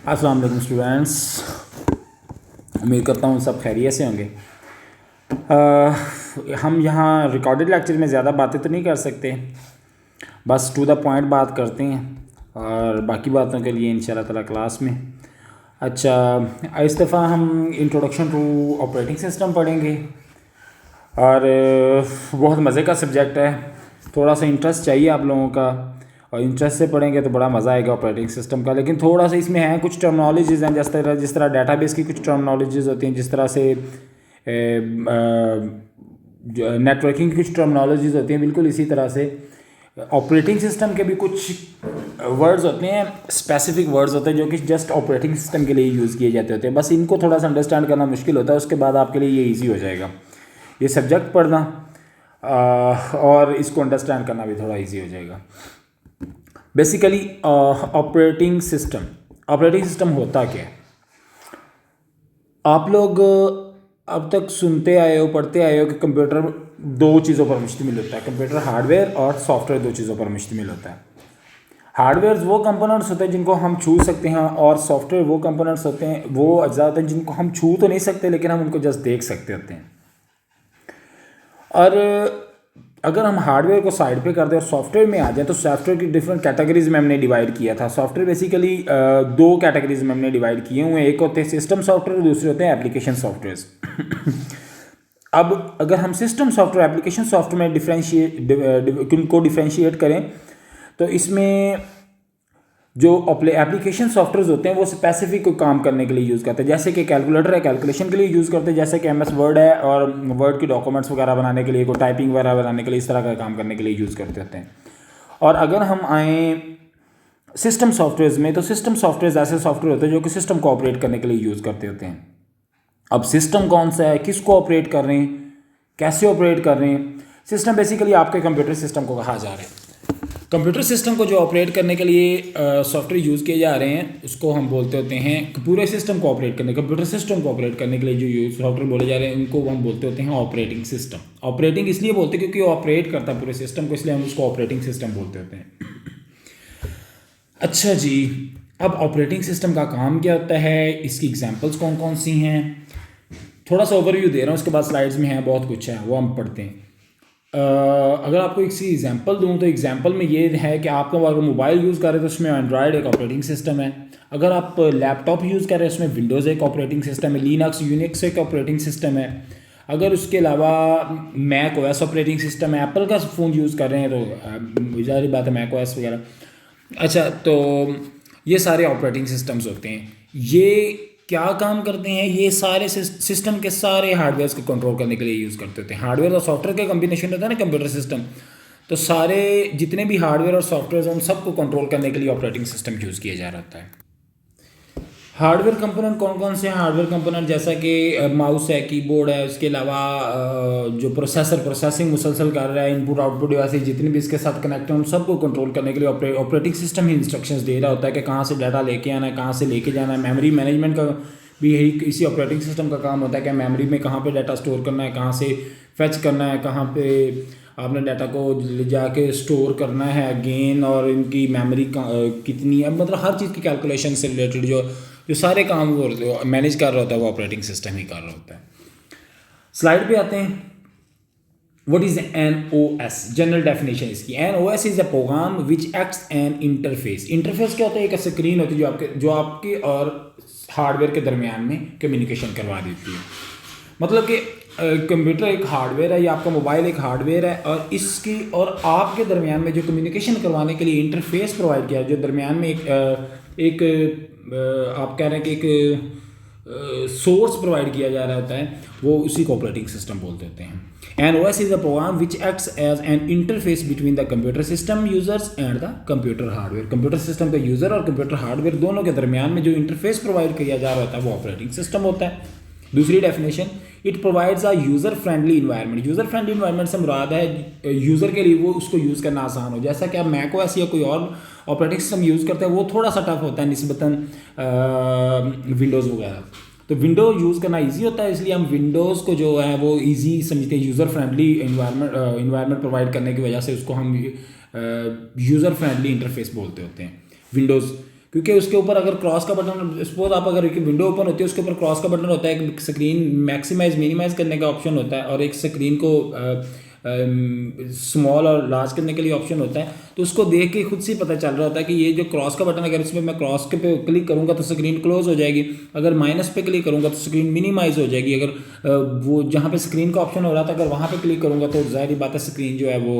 अस्सलाम वालेकुम स्टूडेंट्स, उम्मीद करता हूँ सब खैरियत से होंगे। हम यहाँ रिकॉर्डेड लेक्चर में ज़्यादा बातें तो नहीं कर सकते, बस टू द पॉइंट बात करते हैं और बाकी बातों के लिए इंशाल्लाह ताला क्लास में। अच्छा, इस दफ़ा हम इंट्रोडक्शन टू ऑपरेटिंग सिस्टम पढ़ेंगे और बहुत मज़े का सब्जेक्ट है। थोड़ा सा इंटरेस्ट चाहिए आप लोगों का, और इंटरेस्ट से पढ़ेंगे तो बड़ा मज़ा आएगा ऑपरेटिंग सिस्टम का। लेकिन थोड़ा सा इसमें है कुछ टर्मिनोलॉजीज़ हैं, जिस तरह डाटाबेस की कुछ टर्मिनोलॉजीज़ होती हैं, जिस तरह से नेटवर्किंग की कुछ टर्मिनोलॉजीज़ होती हैं, बिल्कुल इसी तरह से ऑपरेटिंग सिस्टम के भी कुछ वर्ड्स होते हैं, स्पेसिफिक वर्ड्स होते हैं जो कि जस्ट ऑपरेटिंग सिस्टम के लिए यूज़ किए जाते होते हैं। बस इनको थोड़ा सा अंडरस्टैंड करना मुश्किल होता है, उसके बाद आपके लिए ये ईजी हो जाएगा ये सब्जेक्ट पढ़ना, और इसको अंडरस्टैंड करना भी थोड़ा ईजी हो जाएगा। बेसिकली ऑपरेटिंग सिस्टम होता क्या है? आप लोग अब तक सुनते आए हो, पढ़ते आए हो कि कंप्यूटर दो चीज़ों पर मुश्तमिल होता है। कंप्यूटर हार्डवेयर और सॉफ्टवेयर दो चीज़ों पर मुश्तमिल होता है। हार्डवेयर वो कंपोनेंट्स होते हैं जिनको हम छू सकते हैं, और सॉफ्टवेयर वो कंपोनेंट्स होते हैं, वो अज्जा होते हैं जिनको हम छू तो नहीं सकते लेकिन हम उनको जस्ट देख सकते होते हैं। और अगर हम हार्डवेयर को साइड पे कर दें और सॉफ्टवेयर में आ जाए तो सॉफ्टवेयर की डिफरेंट कैटेगरीज में हमने डिवाइड किया था। सॉफ्टवेयर बेसिकली दो कैटेगरीज में हमने डिवाइड किए हुए हैं, एक होते हैं सिस्टम सॉफ्टवेयर और दूसरे होते हैं एप्लीकेशन सॉफ्टवेयर। अब अगर हम सिस्टम सॉफ्टवेयर एप्लीकेशन सॉफ्टवेयर में डिफ्रेंशिएट करें तो इसमें जो एप्लीकेशन सॉफ्टवेयर होते हैं वो स्पेसिफिक काम करने के लिए यूज़ करते हैं। जैसे कि कैलकुलेटर है, कैलकुलेशन के लिए यूज़ करते हैं। जैसे कि MS वर्ड है, और वर्ड की डॉक्यूमेंट्स वगैरह बनाने के लिए, कोई टाइपिंग वगैरह बनाने के लिए, इस तरह का काम करने के लिए यूज़ करते होते हैं। और अगर हम आएँ सिस्टम सॉफ्टवेयर में, तो सिस्टम सॉफ्टवेयर ऐसे सॉफ्टवेयर होते हैं जो कि सिस्टम को ऑपरेट करने के लिए यूज़ करते होते हैं। अब सिस्टम कौन सा है, किसको ऑपरेट कर रहे हैं, कैसे ऑपरेट कर रहे हैं? सिस्टम बेसिकली आपके कंप्यूटर सिस्टम को कहा जा रहा है। कंप्यूटर सिस्टम को जो ऑपरेट करने के लिए सॉफ्टवेयर यूज़ किए जा रहे हैं उसको हम बोलते होते हैं, पूरे सिस्टम को ऑपरेट करने, कंप्यूटर सिस्टम को ऑपरेट करने के लिए जो सॉफ्टवेयर बोले जा रहे हैं उनको हम बोलते होते हैं ऑपरेटिंग सिस्टम। ऑपरेटिंग इसलिए बोलते हैं क्योंकि वो ऑपरेट करता है पूरे सिस्टम को, इसलिए हम उसको ऑपरेटिंग सिस्टम बोलते होते हैं। अच्छा जी, अब ऑपरेटिंग सिस्टम का काम क्या होता है, इसकी एग्जाम्पल्स कौन कौन सी हैं, थोड़ा सा ओवरव्यू दे रहा हूँ, उसके बाद स्लाइड्स में है बहुत कुछ है वो हम पढ़ते हैं। अगर आपको एक सी एग्जांपल दूं तो एग्जांपल में ये है कि आप अगर मोबाइल यूज़ कर रहे हैं तो उसमें एंड्रॉयड एक ऑपरेटिंग सिस्टम है। अगर आप लैपटॉप यूज़ कर रहे हैं उसमें विंडोज़ एक ऑपरेटिंग सिस्टम है, लिनक्स यूनिक्स एक ऑपरेटिंग सिस्टम है। अगर उसके अलावा मैक OS ऑपरेटिंग सिस्टम है, एप्पल का फ़ोन यूज़ कर रहे हैं तो ज़ाहिर बात है मैक OS वगैरह। अच्छा, तो ये सारे ऑपरेटिंग सिस्टम्स होते हैं। ये क्या काम करते हैं? ये सारे सिस्टम के सारे हार्डवेयर को कंट्रोल करने के लिए यूज़ करते होते हैं। हार्डवेयर और सॉफ्टवेयर का कम्बिनेशन होता है ना कंप्यूटर सिस्टम, तो सारे जितने भी हार्डवेयर और सॉफ्टवेयर हैं उन सबको कंट्रोल करने के लिए ऑपरेटिंग सिस्टम यूज़ किया जा रहा होता है। हार्डवेयर कंपोनेंट कौन कौन से हैं? हार्डवेयर कंपोनेंट जैसा कि माउस है, कीबोर्ड है, उसके अलावा जो प्रोसेसिंग मुसलसल कर रहा है, इनपुट आउटपुट डिवाइसेस जितने भी इसके साथ कनेक्ट हैं उन सबको कंट्रोल करने के लिए ऑपरेटिंग सिस्टम ही इंस्ट्रक्शंस दे रहा होता है कि कहाँ से डाटा लेके आना है, कहाँ से लेके जाना है। मेमोरी मैनेजमेंट का भी यही इसी ऑपरेटिंग सिस्टम का काम होता है कि मेमोरी में कहाँ पे डाटा स्टोर करना है, कहाँ से फेच करना है, कहाँ पे आपने डाटा को ले जाके स्टोर करना है अगेन, और इनकी मेमोरी कितनी है, मतलब हर चीज़ की कैलकुलेशन से रिलेटेड जो सारे काम वो मैनेज कर रहा होता है वो ऑपरेटिंग सिस्टम ही कर रहा होता है। स्लाइड पे आते हैं। What is an OS? General definition इसकी, an OS is a program which acts an interface. Interface क्या होता है? एक स्क्रीन होती है जो आपके और हार्डवेयर के दरमियान में कम्युनिकेशन करवा देती है। मतलब कि कंप्यूटर एक हार्डवेयर है या आपका मोबाइल एक हार्डवेयर है, और इसकी और आपके दरमियान में जो कम्युनिकेशन करवाने के लिए इंटरफेस प्रोवाइड किया है, जो दरमियान में एक आप कह रहे हैं कि एक सोर्स प्रोवाइड किया जा रहा होता है, वो उसी को ऑपरेटिंग सिस्टम बोलते होते हैं। An OS is a program which acts as an interface between the computer system users and the computer hardware. Computer system का यूज़र और कंप्यूटर हार्डवेयर दोनों के दरमियान में जो इंटरफेस प्रोवाइड किया जा रहा होता है वो ऑपरेटिंग सिस्टम होता है। दूसरी definition, it provides a user friendly environment. User friendly environment से मुराद है यूज़र के लिए वो उसको यूज़ करना आसान हो। जैसा कि आप मैक OS या कोई और ऑपरेटिंग सिस्टम यूज़ करते हैं वो थोड़ा सा टफ होता है निस्बतन विंडोज़ वगैरह, तो विंडो यूज़ करना इजी होता है, इसलिए हम विंडोज़ को जो है वो इजी समझते हैं। यूज़र फ्रेंडली इन्वायरमेंट प्रोवाइड करने की वजह से उसको हम यूज़र फ्रेंडली इंटरफेस बोलते होते हैं। विंडोज़ क्योंकि उसके ऊपर अगर क्रॉस का बटन, सपोज आप अगर एक विंडो ओपन होती है उसके ऊपर क्रॉस का बटन होता है, एक स्क्रीन मैक्सिमाइज मिनिमाइज करने का ऑप्शन होता है और एक स्क्रीन को स्मॉल और लार्ज करने के लिए ऑप्शन होता है। तो उसको देख के खुद से ही पता चल रहा होता है कि ये जो क्रॉस का बटन, अगर इसमें मैं क्रॉस के पे क्लिक करूंगा तो स्क्रीन क्लोज हो जाएगी, अगर माइनस पे क्लिक करूंगा तो स्क्रीन मिनिमाइज हो जाएगी, अगर वो जहाँ पे स्क्रीन का ऑप्शन हो रहा था अगर वहाँ पे क्लिक करूंगा तो जाहिर बात है स्क्रीन जो है वो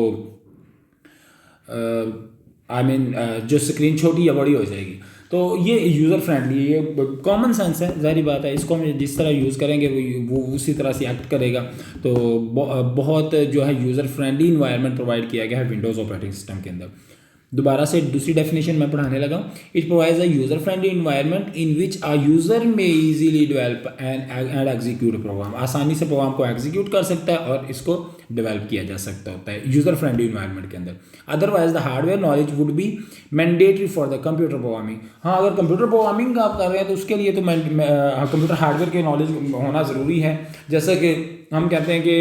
जो स्क्रीन छोटी या बड़ी हो जाएगी। तो ये यूज़र फ्रेंडली, ये कॉमन सेंस है, जाहिर बात है, इसको हम जिस तरह यूज़ करेंगे वो उसी तरह से एक्ट करेगा। तो बहुत जो है यूज़र फ्रेंडली इन्वायरमेंट प्रोवाइड किया गया है विंडोज़ ऑपरेटिंग सिस्टम के अंदर। दोबारा से दूसरी डेफिनेशन मैं पढ़ाने लगा हूँ। It provides a user friendly environment in which a user may easily develop and execute program, आसानी से प्रोग्राम को एग्जीक्यूट कर सकता है और इसको डेवलप किया जा सकता होता है यूजर फ्रेंडली इन्वायरमेंट के अंदर। Otherwise the hardware knowledge would be mandatory for the computer programming. हाँ, अगर कंप्यूटर प्रोग्रामिंग आप कर रहे हैं तो उसके लिए तो कंप्यूटर हार्डवेयर की नॉलेज होना ज़रूरी है। जैसा कि हम कहते हैं कि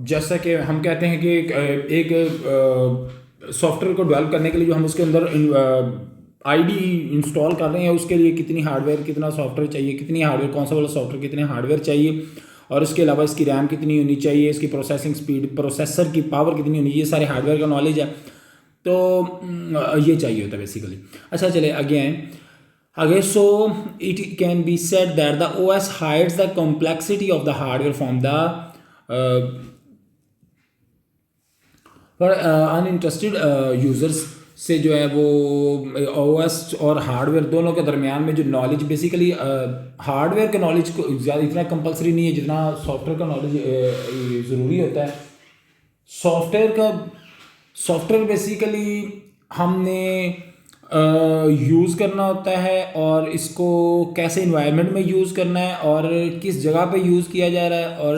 जैसा कि हम कहते हैं कि एक सॉफ्टवेयर को डेवलप करने के लिए जो हम उसके अंदर आईडी इंस्टॉल कर रहे हैं उसके लिए कितनी हार्डवेयर, कितना सॉफ्टवेयर चाहिए, कितनी हार्डवेयर, कौन सा वाला सॉफ्टवेयर, कितने हार्डवेयर चाहिए, और इसके अलावा इसकी रैम कितनी होनी चाहिए, इसकी प्रोसेसिंग स्पीड, प्रोसेसर की पावर कितनी होनी चाहिए, ये सारे हार्डवेयर का नॉलेज है। तो ये चाहिए होता है बेसिकली। अच्छा चले again so it can be said that the OS hides the complexity of the hardware from the uninterested users से जो है वो OS और हार्डवेयर दोनों के दरमियान में जो नॉलेज, बेसिकली हार्डवेयर के नॉलेज को ज़्यादा इतना कंपलसरी नहीं है जितना सॉफ्टवेयर का नॉलेज ज़रूरी होता है। सॉफ्टवेयर बेसिकली हमने यूज़ करना होता है और इसको कैसे इन्वायरमेंट में यूज़ करना है और किस जगह पे यूज़ किया जा रहा है और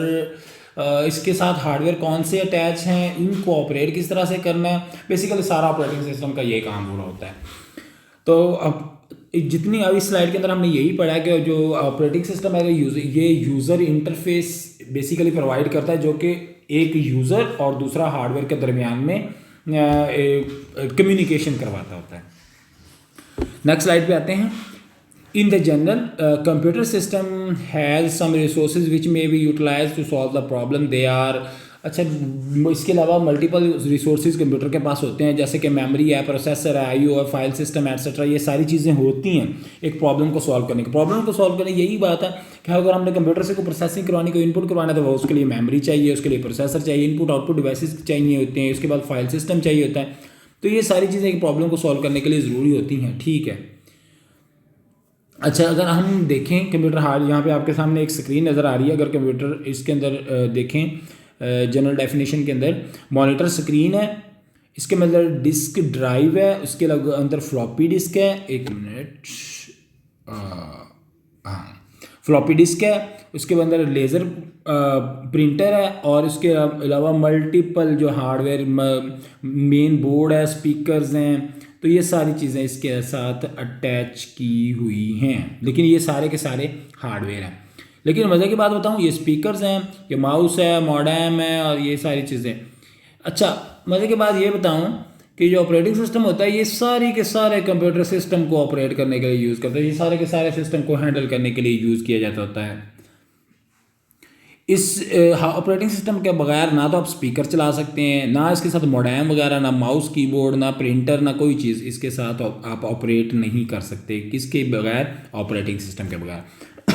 इसके साथ हार्डवेयर कौन से अटैच हैं, इनको ऑपरेट किस तरह से करना है, बेसिकली सारा ऑपरेटिंग सिस्टम का ये काम पूरा होता है। तो अब जितनी अभी स्लाइड के अंदर हमने यही पढ़ा कि जो ऑपरेटिंग सिस्टम है ये यूज़र इंटरफेस बेसिकली प्रोवाइड करता है जो कि एक यूज़र और दूसरा हार्डवेयर के दरमियान में कम्युनिकेशन करवाता होता है। नेक्स्ट स्लाइड पे आते हैं। In the general computer system has some resources which may be utilize to solve the problem they are. अच्छा, इसके अलावा मल्टीपल रिसोर्सेज कंप्यूटर के पास होते हैं, जैसे कि मेमोरी है, प्रोसेसर है, आईओ है, फाइल सिस्टम एटसेट्रा, ये सारी चीज़ें होती हैं एक प्रॉब्लम को सॉल्व करने की। प्रॉब्लम को सॉल्व करने यही बात है कि अगर हमने कंप्यूटर से कोई प्रोसेसिंग करवानी, कोई इनपुट करवाना है तो वो उसके लिए मेमोरी चाहिए, उसके लिए प्रोसेसर चाहिए, इनपुट आउटपुट डिवाइसेस चाहिए होते हैं, उसके बाद फाइल सिस्टम चाहिए होता है। तो ये सारी चीज़ें एक प्रॉब्लम को सॉल्व करने के लिए ज़रूरी होती हैं, ठीक है। अच्छा, अगर हम देखें कंप्यूटर हार्ड, यहाँ पे आपके सामने एक स्क्रीन नज़र आ रही है। अगर कंप्यूटर इसके अंदर देखें जनरल डेफिनेशन के अंदर, मॉनिटर स्क्रीन है, इसके अंदर डिस्क ड्राइव है, उसके अंदर फ्लॉपी डिस्क है, एक मिनट, हाँ फ्लॉपी डिस्क है, उसके अंदर लेज़र प्रिंटर है और उसके अलावा मल्टीपल जो हार्डवेयर, मेन बोर्ड है, स्पीकर्स हैं, तो ये सारी चीज़ें इसके साथ अटैच की हुई हैं। लेकिन ये सारे के सारे हार्डवेयर हैं। लेकिन मज़े की बात बताऊँ, ये स्पीकर्स हैं, ये माउस है, मॉडेम है और ये सारी चीज़ें। अच्छा, मज़े की बात ये बताऊँ कि जो ऑपरेटिंग सिस्टम होता है ये सारी के सारे कंप्यूटर सिस्टम को ऑपरेट करने के लिए यूज़ करता है, ये सारे के सारे सिस्टम को हैंडल करने के लिए यूज़ किया जाता होता है। इस ऑपरेटिंग सिस्टम के बगैर ना तो आप स्पीकर चला सकते हैं, ना इसके साथ मॉडेम वगैरह, ना माउस कीबोर्ड, ना प्रिंटर, ना कोई चीज़ इसके साथ आप ऑपरेट नहीं कर सकते, किसके बगैर, ऑपरेटिंग सिस्टम के बगैर।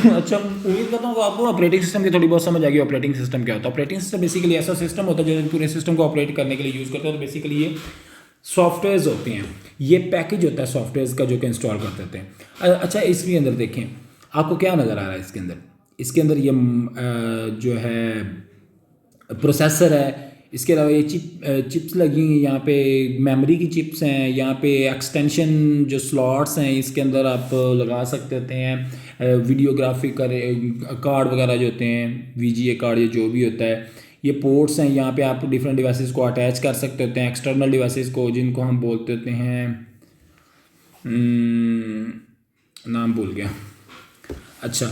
अच्छा, उम्मीद करता हूँ कि आपको ऑपरेटिंग सिस्टम की थोड़ी बहुत समझ आ गई। ऑपरेटिंग सिस्टम क्या होता है? ऑपरेटिंग सिस्टम बेसिकली ऐसा सिस्टम होता है जो पूरे सिस्टम को ऑपरेट करने के लिए यूज़ करते हैं। तो बेसिकली ये सॉफ्टवेयर्स होते हैं, ये पैकेज होता है सॉफ्टवेयर्स का जो कि इंस्टॉल कर देते हैं। अच्छा, इसके अंदर देखें आपको क्या नज़र आ रहा है इसके अंदर ये जो है प्रोसेसर है, इसके अलावा ये चिप्स लगी हुई हैं, यहाँ पे मेमोरी की चिप्स हैं, यहाँ पे एक्सटेंशन जो स्लॉट्स हैं इसके अंदर आप लगा सकते होते हैं, वीडियोग्राफी कार्ड वगैरह जो होते हैं, वीजीए कार्ड, ये जो भी होता है, ये पोर्ट्स हैं, यहाँ पे आप डिफरेंट डिवाइसेस को अटैच कर सकते होते हैं, एक्सटर्नल डिवाइसेस को, जिनको हम बोलते होते हैं, नाम भूल गया। अच्छा,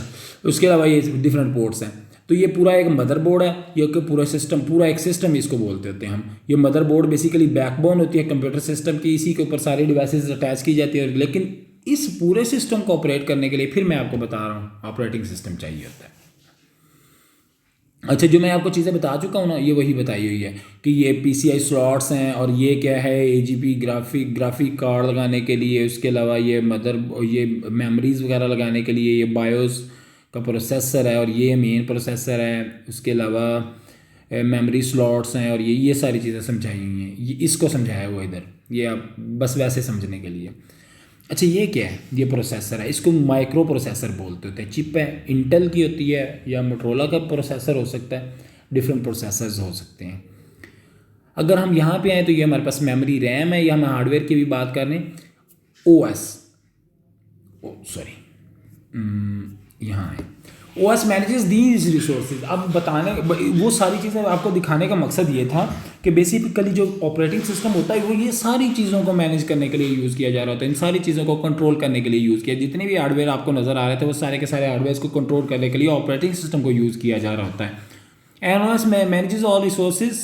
उसके अलावा ये डिफरेंट पोर्ट्स हैं। तो ये पूरा एक मदरबोर्ड है, ये पूरा सिस्टम, पूरा एक सिस्टम इसको बोलते होते हैं हम। ये मदरबोर्ड बेसिकली बैकबोन होती है कंप्यूटर सिस्टम की, इसी के ऊपर सारी डिवाइसेस अटैच की जाती है। लेकिन इस पूरे सिस्टम को ऑपरेट करने के लिए फिर मैं आपको बता रहा हूँ ऑपरेटिंग सिस्टम चाहिए होता है। अच्छा, जो मैं आपको चीज़ें बता चुका हूँ ना, ये वही बताई हुई है कि ये PCI स्लॉट्स हैं, और ये क्या है AGP ग्राफिक कार्ड लगाने के लिए, उसके अलावा ये ये मेमोरीज वगैरह लगाने के लिए ये बायोस का प्रोसेसर है, और ये मेन प्रोसेसर है। उसके अलावा मेमोरी स्लॉट्स हैं, और ये सारी चीज़ें समझाई हुई हैं। ये इसको समझाया हुआ इधर, ये आप बस वैसे समझने के लिए। अच्छा, ये क्या है? ये प्रोसेसर है, इसको माइक्रो प्रोसेसर बोलते होते हैं। चिप है, इंटेल की होती है या मोटरोला का प्रोसेसर हो सकता है, डिफरेंट प्रोसेसर्स हो सकते हैं। अगर हम यहाँ पे आए तो ये हमारे पास मेमोरी रैम है, या हम हार्डवेयर की भी बात कर रहे हैं, OS यहाँ है OS मैनेजेस दीज रिसोर्सेज। अब बताने वो सारी चीज़ें आपको दिखाने का मकसद ये था कि बेसिकली जो ऑपरेटिंग सिस्टम होता है वो ये सारी चीज़ों को मैनेज करने के लिए यूज़ किया जा रहा होता है, इन सारी चीज़ों को कंट्रोल करने के लिए यूज़ किया। जितने भी हार्डवेयर आपको नज़र आ रहे थे वो सारे के सारे हार्डवेयर को कंट्रोल करने के लिए ऑपरेटिंग सिस्टम को यूज़ किया जा रहा होता है। And OS manages all resources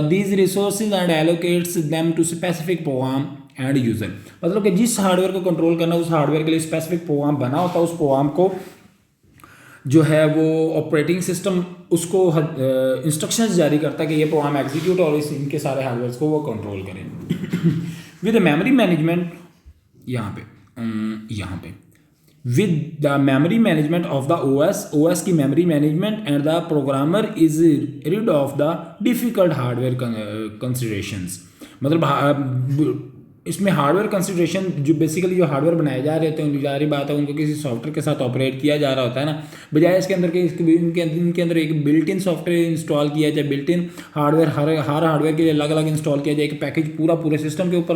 these resources and allocates them to specific program and user. मतलब कि जिस हार्डवेयर को कंट्रोल करना उस हार्डवेयर के लिए स्पेसिफिक प्रोग्राम बना होता है, उस प्रोग्राम को जो है वो ऑपरेटिंग सिस्टम उसको इंस्ट्रक्शंस जारी करता है कि ये प्रोग्राम एग्जीक्यूट और इनके सारे हार्डवेयर को वो कंट्रोल करें। विद मेमोरी मैनेजमेंट यहाँ पे with the memory management of the OS की memory management and the programmer is rid of the difficult hardware considerations. मतलब इसमें हार्डवेयर कंसिडरेशन, जो बेसिकली जो हार्डवेयर बनाए जा रहे होते हैं, जारी बात है उनको किसी सॉफ्टवेयर के साथ ऑपरेट किया जा रहा होता है ना, बजाय इसके अंदर के इनके अंदर एक बिल्ट इन सॉफ्टवेयर इंस्टॉल किया जाए, built in hardware her hardware के लिए अलग अलग इंस्टॉल किया जाए, एक पैकेज पूरे सिस्टम के ऊपर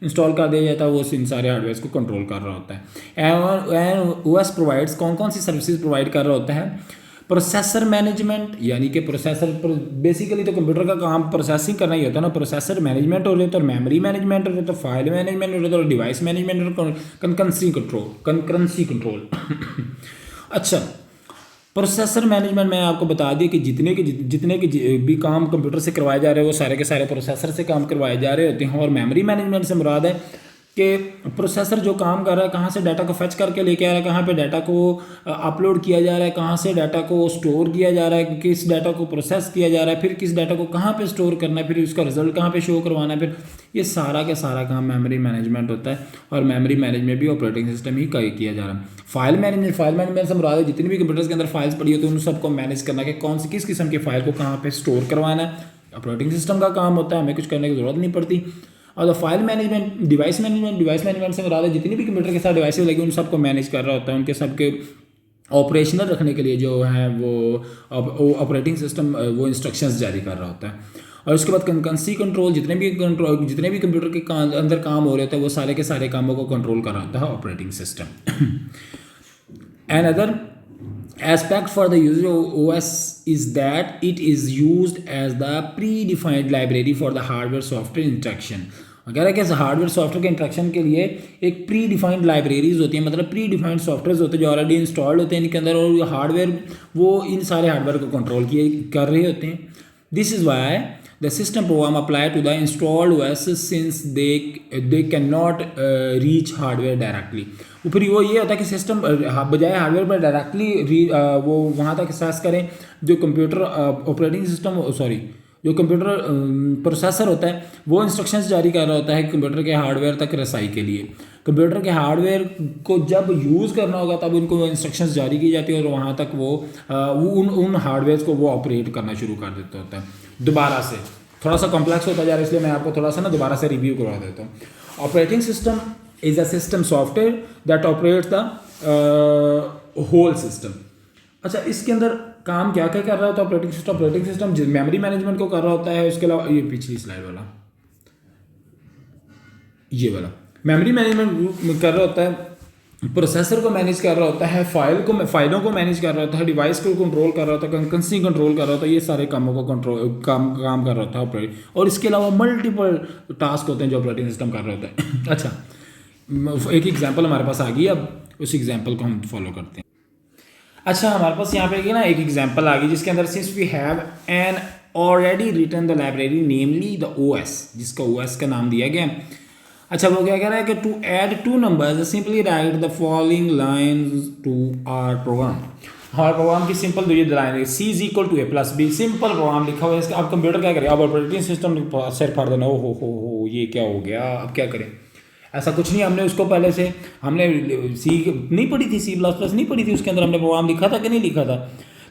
इंस्टॉल कर दिया जाता है, वो इन सारे हार्डवेयर को कंट्रोल कर रहा होता है। एंड OS प्रोवाइड्स कौन सी सर्विसेज प्रोवाइड कर रहा होता है? प्रोसेसर मैनेजमेंट, यानी कि प्रोसेसर बेसिकली तो कंप्यूटर का काम प्रोसेसिंग करना ही होता है ना। प्रोसेसर मैनेजमेंट हो रहे तो मेमोरी मैनेजमेंट हो रहे तो फाइल मैनेजमेंट हो रहे तो डिवाइस मैनेजमेंट और कंकरेंसी कंट्रोल। अच्छा, प्रोसेसर मैनेजमेंट मैं आपको बता दिया कि जितने के भी काम कंप्यूटर से करवाए जा रहे हैं वो सारे के सारे प्रोसेसर से काम करवाए जा रहे होते हैं। और मेमोरी मैनेजमेंट से मुराद है कि प्रोसेसर जो काम कर रहा है, कहाँ से डाटा को फेच करके लेके आ रहा है, कहाँ पे डाटा को अपलोड किया जा रहा है, कहाँ से डाटा को स्टोर किया जा रहा है, किस डाटा को प्रोसेस किया जा रहा है, फिर किस डाटा को कहाँ पे स्टोर करना है, फिर उसका रिजल्ट कहाँ पे शो करवाना है, फिर ये सारा का सारा काम मेमोरी मैनेजमेंट होता है। और मेमोरी मैनेजमेंट भी ऑपरेटिंग सिस्टम ही किया जा रहा है। फाइल मैनेजमेंट से मुराद है जितनी भी कंप्यूटर्स के अंदर फाइल्स पड़ी होती है उन सबको मैनेज करना कि कौन सी किस किस्म की फाइल को कहाँ पे स्टोर करवाना है, ऑपरेटिंग सिस्टम का काम होता है, हमें कुछ करने की ज़रूरत नहीं पड़ती। और फाइल मैनेजमेंट, डिवाइस मैनेजमेंट से मुराद है जितनी भी कंप्यूटर के साथ डिवाइसेस लगी उन सबको मैनेज कर रहा होता है, उनके सबके ऑपरेशनल रखने के लिए जो है वो ऑपरेटिंग सिस्टम वो इंस्ट्रक्शंस जारी कर रहा होता है। और उसके बाद कंकरेंसी कंट्रोल, जितने भी कंप्यूटर के अंदर काम हो रहे होते हैं वो सारे के सारे कामों को कंट्रोल कर रहा होता है operating system. And other aspect for the user OS is that it is used as the predefined library for the hardware software interaction। अगर है कि हार्डवेयर सॉफ्टवेयर के इंट्रैक्शन के लिए एक प्री डिफाइंड लाइब्रेरीज होती हैं, मतलब प्री डिफाइंड सॉफ्टवेयर होते हैं जो ऑलरेडी इंस्टॉल्ड होते हैं इनके अंदर, और हार्डवेयर वो इन सारे हार्डवेयर को कंट्रोल कर रहे होते हैं। This is why the system program apply to the installed OS since they cannot reach hardware directly। फिर वो ये होता है कि सिस्टम बजाय हार्डवेयर पर डायरेक्टली वो वहाँ तक एक्सेस करें, जो कंप्यूटर ऑपरेटिंग सिस्टम जो कंप्यूटर प्रोसेसर होता है वो इंस्ट्रक्शंस जारी कर रहा होता है कंप्यूटर के हार्डवेयर तक रसाई के लिए। कंप्यूटर के हार्डवेयर को जब यूज़ करना होगा तब उनको इंस्ट्रक्शंस जारी की जाती है और वहाँ तक वो उन हार्डवेयर को वो ऑपरेट करना शुरू कर देता होता है। दोबारा से थोड़ा सा कॉम्प्लेक्स होता जा रहा है इसलिए मैं आपको थोड़ा सा दोबारा से रिव्यू करवा देता हूँ। Operating system is a system software that operates the whole system. अच्छा, इसके अंदर काम क्या क्या कर रहा होता है ऑपरेटिंग सिस्टम मेमोरी मैनेजमेंट को कर रहा होता है। उसके अलावा ये पिछली स्लाइड वाला, ये वाला मेमोरी मैनेजमेंट कर रहा होता है, प्रोसेसर को मैनेज कर रहा होता है, फाइलों को मैनेज कर रहा होता है, डिवाइस को कंट्रोल कर रहा होता है, कंकरेंसी कंट्रोल कर रहा होता है, ये सारे कामों को काम कर रहा होता है ऑपरेटिंग। और इसके अलावा मल्टीपल टास्क होते हैं जो ऑपरेटिंग सिस्टम कर रहा होता है। अच्छा, एक एग्जांपल हमारे पास आ गई, अब उस एग्जांपल को हम फॉलो करते हैं। अच्छा, हमारे पास यहाँ पे ना एक एग्जांपल आ गई जिसके अंदर since we have an already written the library namely the OS, जिसका ओएस का नाम दिया गया। अच्छा, वो क्या कह रहा है कि to add two numbers simply write the following lines to our program. हमारे प्रोग्राम की सिंपल दो ये लाइन है, C is equal to A plus B. Simple program लिखा हुआ है इसका। अब कंप्यूटर क्या करे, अब ऑपरेटिंग सिस्टम सिर फाड़ देना, ओ हो ये क्या हो गया, अब क्या करें। ऐसा कुछ नहीं, हमने उसको पहले से हमने सी नहीं पढ़ी थी, सी प्लस प्लस नहीं पढ़ी थी, उसके अंदर हमने प्रोग्राम लिखा था कि नहीं लिखा था।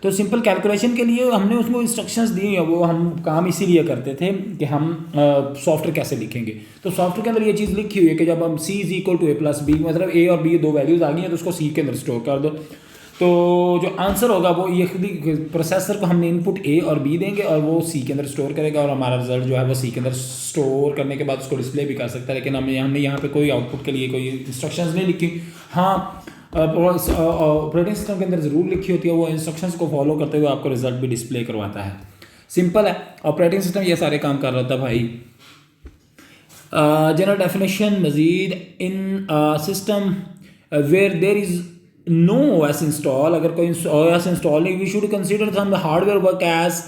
तो सिंपल कैलकुलेशन के लिए हमने उसको इंस्ट्रक्शंस दी हैं, वो हम काम इसीलिए करते थे कि हम सॉफ्टवेयर कैसे लिखेंगे। तो सॉफ्टवेयर के अंदर ये चीज़ लिखी हुई है कि जब हम C is equal to A plus B, मतलब ए और बी दो वैल्यूज़ आ गई हैं तो उसको सी के अंदर स्टोर कर दो। तो जो आंसर होगा वो ये खुद ही प्रोसेसर को हमने इनपुट ए और बी देंगे और वो सी के अंदर स्टोर करेगा और हमारा रिजल्ट जो है वो सी के अंदर स्टोर करने के बाद उसको डिस्प्ले भी कर सकता है। लेकिन हमने यहाँ पे कोई आउटपुट के लिए कोई इंस्ट्रक्शंस नहीं लिखी। हाँ, ऑपरेटिंग सिस्टम के अंदर ज़रूर लिखी होती है, वो इंस्ट्रक्शंस को फॉलो करते हुए आपको रिजल्ट भी डिस्प्ले करवाता है। सिंपल है, ऑपरेटिंग सिस्टम ये सारे काम कर रहा था भाई। जनरल डेफिनेशन, मजीद in system where there is no OS install, अगर कोई OS इंस्टॉल नहीं, we should consider some hardware work as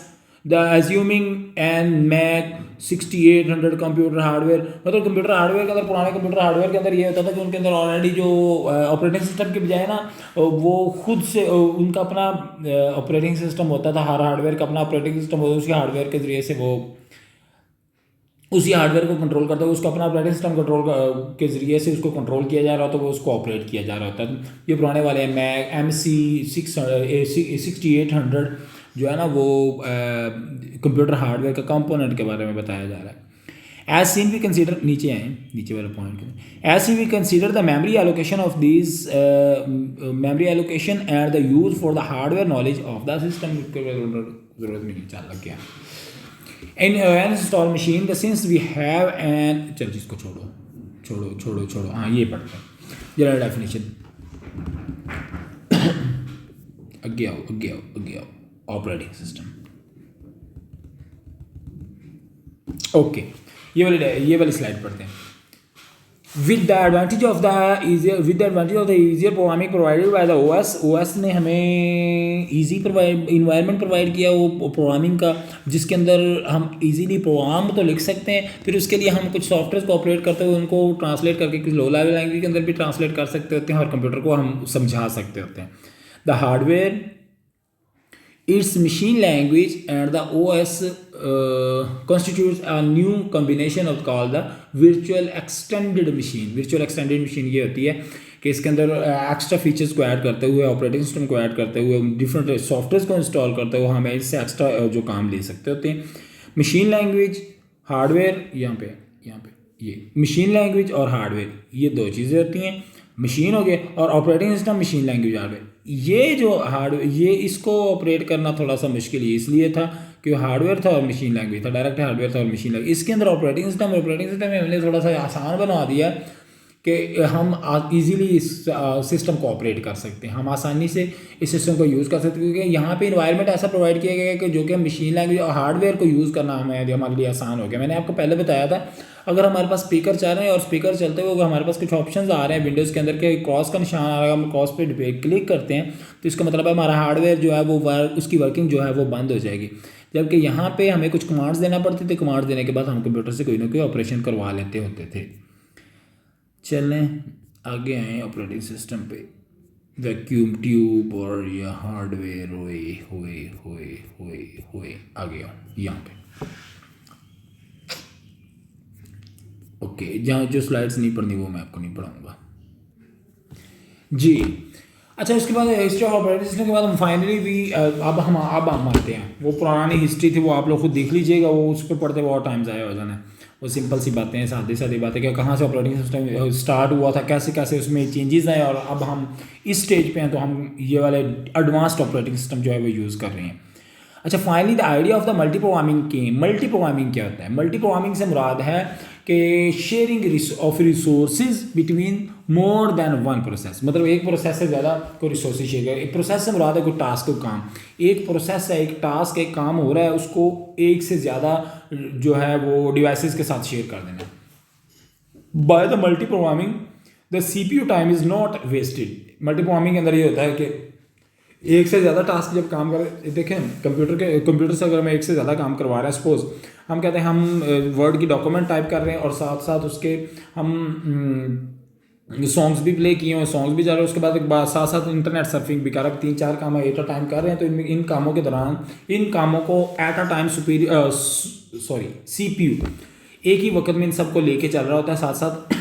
the assuming and Mac 6800 computer hardware. मतलब कंप्यूटर हार्डवेयर के अंदर, पुराने कंप्यूटर हार्डवेयर के अंदर ये होता था कि उनके अंदर ऑलरेडी जो ऑपरेटिंग सिस्टम के बजाय ना वो खुद से उनका अपना ऑपरेटिंग सिस्टम होता था। हर हार्डवेयर का अपना ऑपरेटिंग सिस्टम होता है, उसके हार्डवेयर के ज़रिए से वो उसी हार्डवेयर को कंट्रोल करता है, उसका अपना ऑपरेटिंग सिस्टम कंट्रोल के ज़रिए से उसको कंट्रोल किया जा रहा होता है, वो उसको ऑपरेट किया जा रहा होता है। ये पुराने वाले हैं मैक MC 6800 जो है ना, वो कंप्यूटर हार्डवेयर का कंपोनेंट के बारे में बताया जा रहा है। एज सीन वी कंसीडर, नीचे आए नीचे वाले पॉइंट के, as seen we consider the memory allocation of this memory allocation and the use for the hardware knowledge of the system. जरूरत नहीं, चल लग गया। In an install machine, the since we have an, चल जिसको छोड़ो छोड़ो छोड़ो छोड़ो, हाँ ये पढ़ते हैं जनरल डेफिनेशन। आगे आओ आगे आओ आगे आओ, ऑपरेटिंग सिस्टम। ओके, ये वाली स्लाइड पढ़ते हैं। With the advantage of the easier programming provided by the OS ने हमें easy environment प्रोवाइड किया वो प्रोग्रामिंग का, जिसके अंदर हम easily प्रोग्राम तो लिख सकते हैं, फिर उसके लिए हम कुछ सॉफ्टवेयर को ऑपरेट करते हुए उनको ट्रांसलेट करके कुछ लो लेवल लैंग्वेज के अंदर भी ट्रांसलेट कर सकते होते हैं और कंप्यूटर को हम समझा सकते होते हैं। The hardware its machine language and the OS constitutes a new combination of called the virtual extended machine। virtual extended machine ये होती है कि इसके अंदर एक्स्ट्रा फीचर्स को ऐड करते हुए, ऑपरेटिंग सिस्टम को ऐड करते हुए, डिफरेंट सॉफ्टवेयर को इंस्टॉल करते हुए हमें इससे एक्स्ट्रा जो काम ले सकते होते हैं। मशीन लैंग्वेज, हार्डवेयर, यहाँ पे ये मशीन लैंग्वेज और हार्डवेयर ये दो चीज़ें होती हैं। मशीन हो गए और operating system machine language hardware. ये जो हार्डवेयर, ये इसको ऑपरेट करना थोड़ा सा मुश्किल ही इसलिए था कि हार्डवेयर था और मशीन लैंग्वेज था, डायरेक्ट हार्डवेयर था और मशीन लैंग्वेज। इसके अंदर ऑपरेटिंग सिस्टम में हमने थोड़ा सा आसान बना दिया कि हम इजीली इस सिस्टम को ऑपरेट कर सकते हैं, हम आसानी से इस सिस्टम को यूज़ कर सकते हैं, क्योंकि यहाँ पे इन्वायरमेंट ऐसा प्रोवाइड किया गया है कि जो कि मशीन लैंग्वेज और हार्डवेयर को यूज़ करना हमारे लिए आसान हो गया। मैंने आपको पहले बताया था, अगर हमारे पास स्पीकर चल रहे हैं और स्पीकर चलते हुए हमारे पास कुछ ऑप्शंस आ रहे हैं विंडोज़ के अंदर के क्रॉस का निशान आ रहा है, हम क्रॉस पे क्लिक करते हैं तो इसका मतलब है हमारा हार्डवेयर जो है वो उसकी वर्किंग जो है वो बंद हो जाएगी। जबकि यहाँ पे हमें कुछ कमांड्स देना पड़ते थे, कमांड्स देने के बाद हम कंप्यूटर से कोई ना कोई ऑपरेशन करवा लेते होते थे। चलें आगे आए ऑपरेटिंग सिस्टम पे। वैक्यूम ट्यूब और या हार्डवेयर होए आगे आओ यहाँ पे। ओके, जहाँ जो स्लाइड्स नहीं पढ़नी वो मैं आपको नहीं पढ़ाऊँगा जी। अच्छा, उसके बाद हिस्ट्री ऑफ ऑपरेटिंग सिस्टम के बाद हम फाइनली भी अब हम आते हैं, वो पुरानी हिस्ट्री थी वो आप लोग खुद देख लीजिएगा, वो उस पर पढ़ते बहुत टाइम ज़ाया हो जाना है। वो सिंपल सी बातें हैं, सादी बातें कि कहाँ से ऑपरेटिंग सिस्टम स्टार्ट हुआ था, कैसे कैसे उसमें चेंजेस आए और अब हम इस स्टेज पे हैं तो हम ये वाले एडवांस्ड ऑपरेटिंग सिस्टम जो है वो यूज़ कर रहे हैं। अच्छा, finally the idea of the multi programming multi programming क्या होता है? मल्टी प्रोग्रामिंग से मुराद है कि sharing of resources between more than one process, मतलब एक प्रोसेस से ज़्यादा कोई रिसोर्सेज शेयर करें। एक प्रोसेस से मुराद है कोई टास्क, कोई काम, एक प्रोसेस है, एक टास्क, एक काम हो रहा है, उसको एक से ज़्यादा जो है वो डिवाइसेस के साथ शेयर कर देना। By the multi programming the CPU time is not wasted. Multi programming के अंदर ये होता है कि एक से ज़्यादा टास्क जब काम कर, देखें कंप्यूटर से अगर मैं एक से ज़्यादा काम करवा रहा है, सपोज हम कहते हैं हम वर्ड की डॉक्यूमेंट टाइप कर रहे हैं और साथ साथ उसके हम सॉन्ग्स भी प्ले किए हैं, सॉन्ग्स भी जा रहे हैं, उसके बाद साथ साथ इंटरनेट सर्फिंग भी कर रहे हैं, 3-4 काम एट अ टाइम कर रहे हैं। तो इन कामों के दौरान इन कामों को एट अ टाइम CPU एक ही वक्त में इन सबको लेके चल रहा होता है साथ साथ।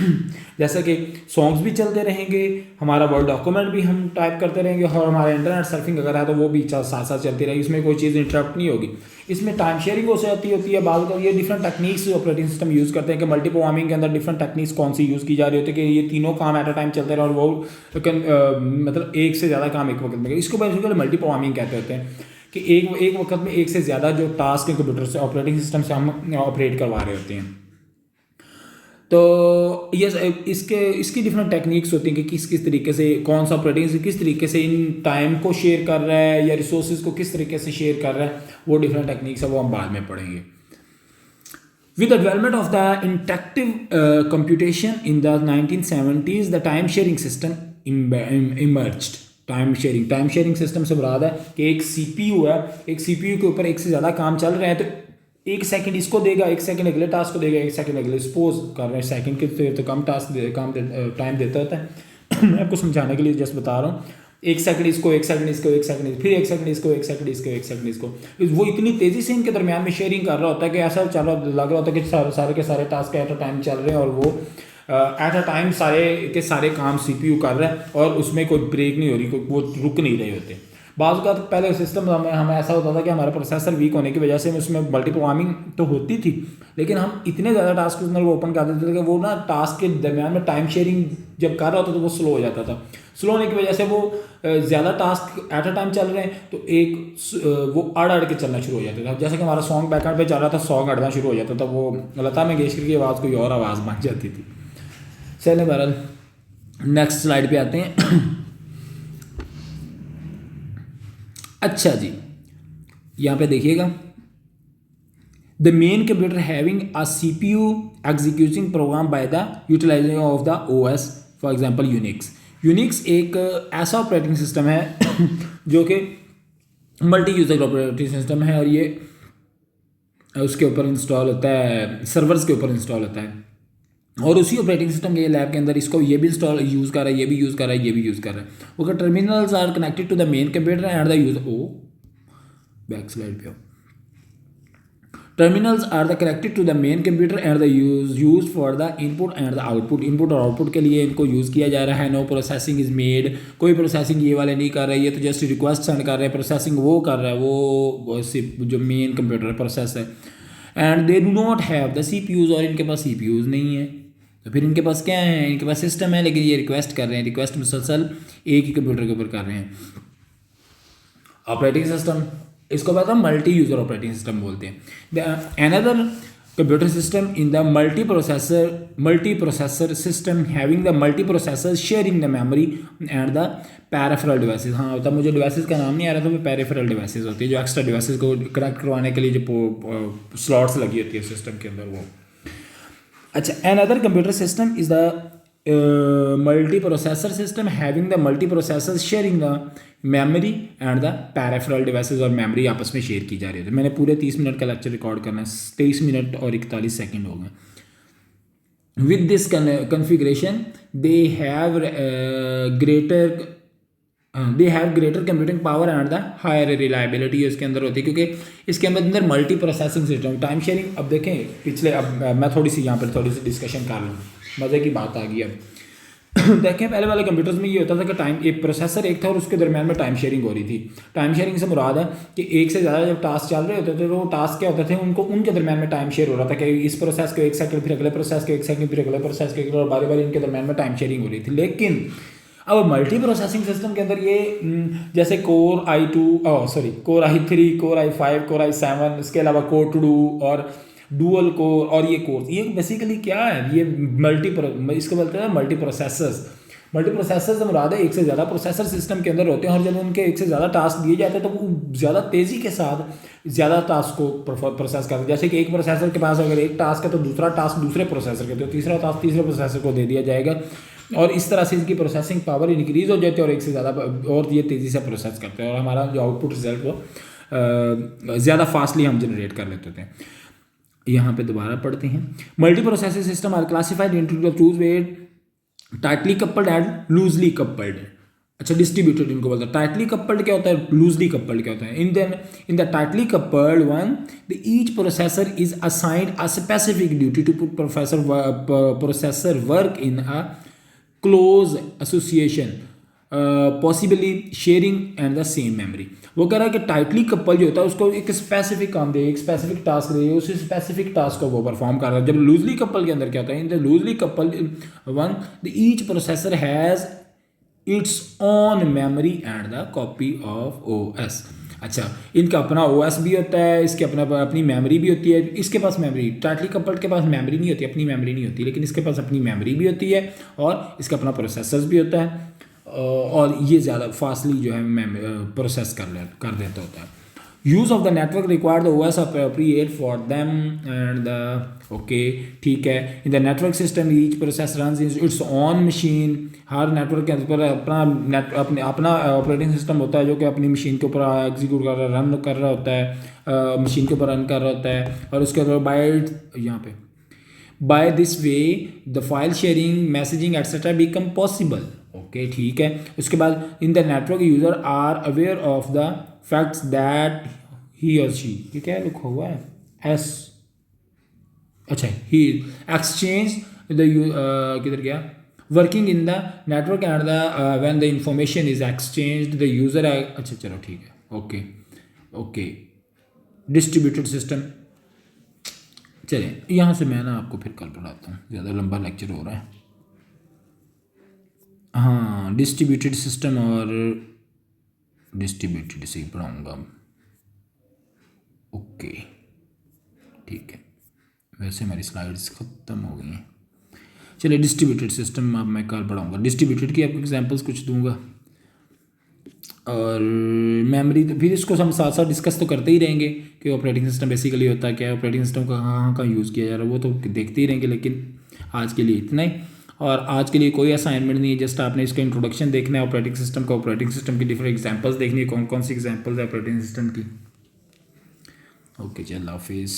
जैसे कि सॉन्ग्स भी चलते रहेंगे, हमारा वर्ड डॉक्यूमेंट भी हम टाइप करते रहेंगे और हमारा इंटरनेट सर्फिंग अगर है तो वो भी साथ साथ चलती रहेगी, इसमें कोई चीज़ इंटरप्ट नहीं होगी। इसमें टाइम शेयरिंग हो जाती होती है। बाद ये different techniques operating system use करते हैं कि मल्टी प्रोग्रामिंग के अंदर डिफरेंट टेक्निक्स कौन सी यूज़ की जा रही होती है कि ये तीनों काम एट अ टाइम चलते रहे और वो मतलब एक से ज़्यादा काम एक वक्त में। इसको बेसिकली मल्टी प्रोग्रामिंग कहते होते हैं कि एक वक्त में एक से ज़्यादा जो टास्क है कंप्यूटर से ऑपरेटिंग सिस्टम से हम ऑपरेट करवा रहे होते हैं। तो ये इसकी डिफरेंट टेक्निक्स होती हैं कि किस तरीके से कौन सा ऑपरेटिंग किस तरीके से इन टाइम को शेयर कर रहा है या रिसोर्सेज को किस तरीके से शेयर कर रहा है, वो डिफरेंट टेक्निक्स है, वो हम बाद में पढ़ेंगे। With the development of the interactive computation in the 1970s, the time sharing system emerged. Time sharing system से मुराद है कि एक CPU है, एक CPU के ऊपर एक से ज़्यादा काम चल रहे हैं तो एक सेकंड इसको देगा, एक सेकंड अगले टास्क को देगा, एक सेकंड अगले, सपोज कर रहे हैं सेकंड के तो कम टाइम देता होता है। मैं आपको समझाने के लिए जस्ट बता रहा हूँ, एक सेकंड इसको, एक सेकंड इसको, एक सेकंड फिर एक सेकंड इसको, एक सेकंड इसको, एक सेकंड इसको। वो इतनी तेज़ी से इनके दरमियान में शेयरिंग कर रहा होता है कि ऐसा लग रहा होता है कि सारे के सारे टास्क एट अ टाइम चल रहे हैं और वो एट अ टाइम सारे के सारे काम CPU कर रहा है और उसमें कोई ब्रेक नहीं हो रही, वो रुक नहीं रहे होते। बाज़ का पहले सिस्टम हमें ऐसा होता था कि हमारा प्रोसेसर वीक होने की वजह से उसमें मल्टी प्रोग्रामिंग तो होती थी, लेकिन हम इतने ज़्यादा टास्क के अंदर वो ओपन कर देते थे कि वो ना टास्क के दरमियान में टाइम शेयरिंग जब कर रहा होता तो वो स्लो हो जाता था। स्लो होने की वजह से वो ज़्यादा टास्क एट अ टाइम चल रहे हैं तो एक वो अड़ के चलना शुरू हो जाता था। जैसे कि हमारा सॉन्ग बैकएंड पे चल रहा था, सॉन्ग अड़ना शुरू हो जाता था, वो लता मंगेशकर की आवाज़ कोई और आवाज़ बन जाती थी। चलिए बहरहाल नेक्स्ट स्लाइड पे आते हैं। अच्छा जी, यहाँ पे देखिएगा, the main computer having a CPU executing program by the utilizing of the OS, for example Unix एक ऐसा ऑपरेटिंग सिस्टम है जो कि मल्टी यूजर ऑपरेटिंग सिस्टम है और ये उसके ऊपर इंस्टॉल होता है, सर्वर्स के ऊपर इंस्टॉल होता है और उसी ऑपरेटिंग सिस्टम के लैब के अंदर इसको ये भी यूज़ कर रहा है, ये भी यूज़ कर रहा है, ये भी यूज़ कर रहा है। Okay, terminals are connected to the main computer and the use back slide पे terminals are the connected to the main computer and the use for the input and the output. Input और output के लिए इनको use किया जा रहा है। No processing is made, कोई प्रोसेसिंग ये वाले नहीं कर रहे, ये तो जस्ट रिक्वेस्ट सेंड कर रहे हैं, प्रोसेसिंग वो कर रहा है, वो जो मेन कंप्यूटर प्रोसेस है। And they do not have the CPUs, और इनके पास CPUs नहीं है, तो फिर इनके पास क्या है, इनके पास सिस्टम है लेकिन ये रिक्वेस्ट कर रहे हैं, रिक्वेस्ट मुसलसल एक ही कंप्यूटर के ऊपर कर रहे हैं। ऑपरेटिंग सिस्टम इसको पता है मल्टी यूज़र ऑपरेटिंग सिस्टम बोलते हैं। Another computer system in the multi processor system having the multi processor sharing the memory and the peripheral devices. हाँ, तब मुझे डिवाइसेस का नाम नहीं आ रहा था, वो पैराफेरल डिवाइसेस होती है जो एक्स्ट्रा डिवाइसेस को कनेक्ट करवाने के लिए जो स्लॉट्स लगी होती है सिस्टम के अंदर, वो। अच्छा, another computer system is the multi processor system having the multi processor sharing the memory and the peripheral devices, और मेमोरी आपस में शेयर की जा रही है। तो मैंने पूरे 30 मिनट का लेक्चर रिकॉर्ड करना है, 23 मिनट और 41 सेकेंड हो गए। With this configuration they have greater computing power and the higher reliability इसके अंदर होती है, क्योंकि इसके अंदर multi processing system, time sharing. अब देखें पिछले, अब मैं थोड़ी सी यहाँ पर थोड़ी सी डिस्कशन कर लूँ, मज़े की बात आ गई। अब देखें, पहले वाले कंप्यूटर्स में ये होता था कि टाइम, एक प्रोसेसर एक था और उसके दरमियान में टाइम शेयरिंग हो रही थी। टाइम शेयरिंग से मुराद है कि एक से ज़्यादा जब टास्क चल रहे होते थे तो वो टास्क क्या होते थे, उनको उनके दरमियान में टाइम शेयर हो रहा था कि इस प्रोसेस को 1 सेकंड, फिर अगले प्रोसेस को 1 सेकंड, फिर अगले प्रोसेस के, और बारी बारी इनके दरमियान में टाइम शेयरिंग हो रही थी। लेकिन अब मल्टी प्रोसेसिंग सिस्टम के अंदर ये जैसे core i3, core i5, core i7, इसके अलावा कोर 2 और डुअल कोर, और ये कोर्स, ये बेसिकली क्या है, ये इसको बोलते हैं मल्टी प्रोसेसर्स। मल्टी प्रोसेसर से मुराद है एक से ज़्यादा प्रोसेसर सिस्टम के अंदर होते हैं, और जब उनके एक से ज़्यादा टास्क दिए जाते हैं तो वो ज़्यादा तेज़ी के साथ ज़्यादा टास्क को प्रोसेस करते हैं। जैसे कि एक प्रोसेसर के पास अगर एक टास्क है तो दूसरा टास्क दूसरे प्रोसेसर के, तो तीसरा टास्क तीसरे प्रोसेसर को दे दिया जाएगा। और इस तरह से इसकी प्रोसेसिंग पावर इंक्रीज़ हो जाती है और एक से ज़्यादा और ये तेज़ी से प्रोसेस करते हैं और हमारा जो आउटपुट रिजल्ट वो ज़्यादा फास्टली हम जनरेट कर लेते हैं। यहाँ पे दोबारा पढ़ते हैं। Multi processor system are classified into the two way, tightly coupled and loosely coupled. अच्छा, डिस्ट्रीब्यूटेड इनको बोलते हैं। टाइटली कपल्ड क्या होता है, लूजली कपल्ड क्या होता है? In the tightly coupled one the each processor is assigned a specific duty to put processor work in a close association, possibly sharing and the same memory. वो कह रहा है कि टाइटली कपल जो होता है उसको एक स्पेसिफिक काम दे, एक स्पेसिफिक टास्क दे, उस स्पेसिफिक टास्क को वो परफॉर्म कर रहा है। जब लूजली कपल के अंदर क्या होता है, in the loosely couple one the each processor has its own memory and the copy of OS। अच्छा, इनका अपना OS भी होता है, इसके अपनी मेमोरी भी होती है। इसके पास मेमोरी, टाइटली कपल्ड के पास मेमोरी नहीं होती, अपनी मेमोरी नहीं होती, लेकिन इसके पास अपनी मेमोरी भी होती है और इसका अपना प्रोसेसर्स भी होता है और ये ज़्यादा फास्टली जो है प्रोसेस कर देता होता है। Use of the network required the OS appropriate for them and the okay, ठीक है। In the network system each process run it's on machine. Her network के ऊपर अपना ऑपरेटिंग सिस्टम होता है जो कि अपनी मशीन के ऊपर एग्जीक्यूट कर रहा, रन कर रहा होता है, मशीन के ऊपर रन कर रहा होता है। और उसके ऊपर यहाँ पे by this way the file sharing, messaging etcetera become possible. Okay, ठीक है। उसके बाद in the network user are aware of the facts that he और शी, ये क्या लिखा हुआ है, एस, अच्छा, ही एक्सचेंज द किधर गया, working in the network and the when the information is exchanged the user, अच्छा चलो ठीक है, ओके ओके। डिस्ट्रीब्यूटेड सिस्टम, चलिए यहाँ से मैं ना आपको फिर कल पढ़ाता हूँ, ज़्यादा लंबा लेक्चर हो रहा है। हाँ, डिस्ट्रीब्यूटेड सिस्टम और डिस्ट्रीब्यूटेड से ही पढ़ाऊँगा। ओके, ठीक है। वैसे मेरी स्लाइड्स ख़त्म हो गई हैं। चलिए, डिस्ट्रीब्यूटेड सिस्टम अब मैं कल पढ़ाऊँगा। डिस्ट्रीब्यूटेड की आपको एग्जांपल्स कुछ दूंगा और मेमोरी, तो फिर इसको हम साथ साथ डिस्कस तो करते ही रहेंगे कि ऑपरेटिंग सिस्टम बेसिकली होता है क्या, ऑपरेटिंग सिस्टम का कहाँ कहाँ यूज़ किया जा रहा है, वो तो देखते ही रहेंगे। लेकिन आज के लिए इतना ही, और आज के लिए कोई असाइनमेंट नहीं है, जस्ट आपने इसका इंट्रोडक्शन देखना है ऑपरेटिंग सिस्टम का, ऑपरेटिंग सिस्टम की डिफरेंट एग्जांपल्स देखनी है, कौन कौन सी एग्जांपल्स है ऑपरेटिंग सिस्टम की। ओके, चल हाफिज़।